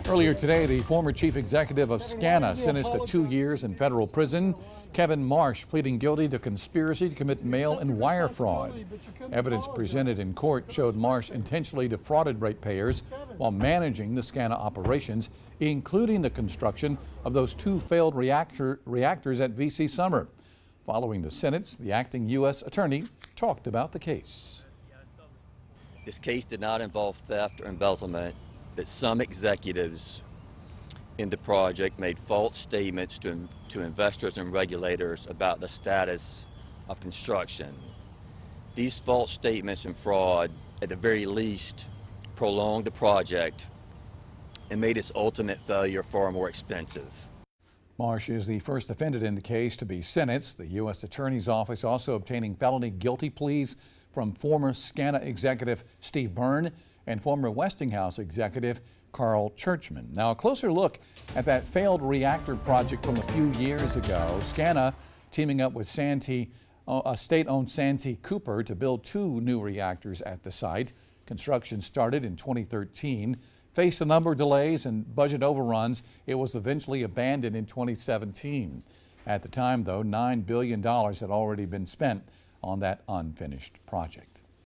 Earlier today, the former chief executive of SCANA sentenced to 2 years in federal prison. Kevin Marsh pleading guilty to conspiracy to commit mail and wire fraud. Evidence presented in court showed Marsh intentionally defrauded ratepayers while managing the SCANA operations, including the construction of those 2 failed reactors at VC Summer. Following the sentence, the acting U.S. attorney talked about the case. This case did not involve theft or embezzlement, but some executives in the project made false statements to investors and regulators about the status of construction. These false statements and fraud, at the very least, prolonged the project and made its ultimate failure far more expensive. Marsh is the first defendant in the case to be sentenced. The U.S. Attorney's Office also obtaining felony guilty pleas from former SCANA executive Steve Byrne and former Westinghouse executive Carl Churchman. Now, a closer look at that failed reactor project from a few years ago. SCANA teaming up with state-owned Santee Cooper to build 2 new reactors at the site. Construction started in 2013. Faced a number of delays and budget overruns. It was eventually abandoned in 2017. At the time, though, $9 billion had already been spent on that unfinished project.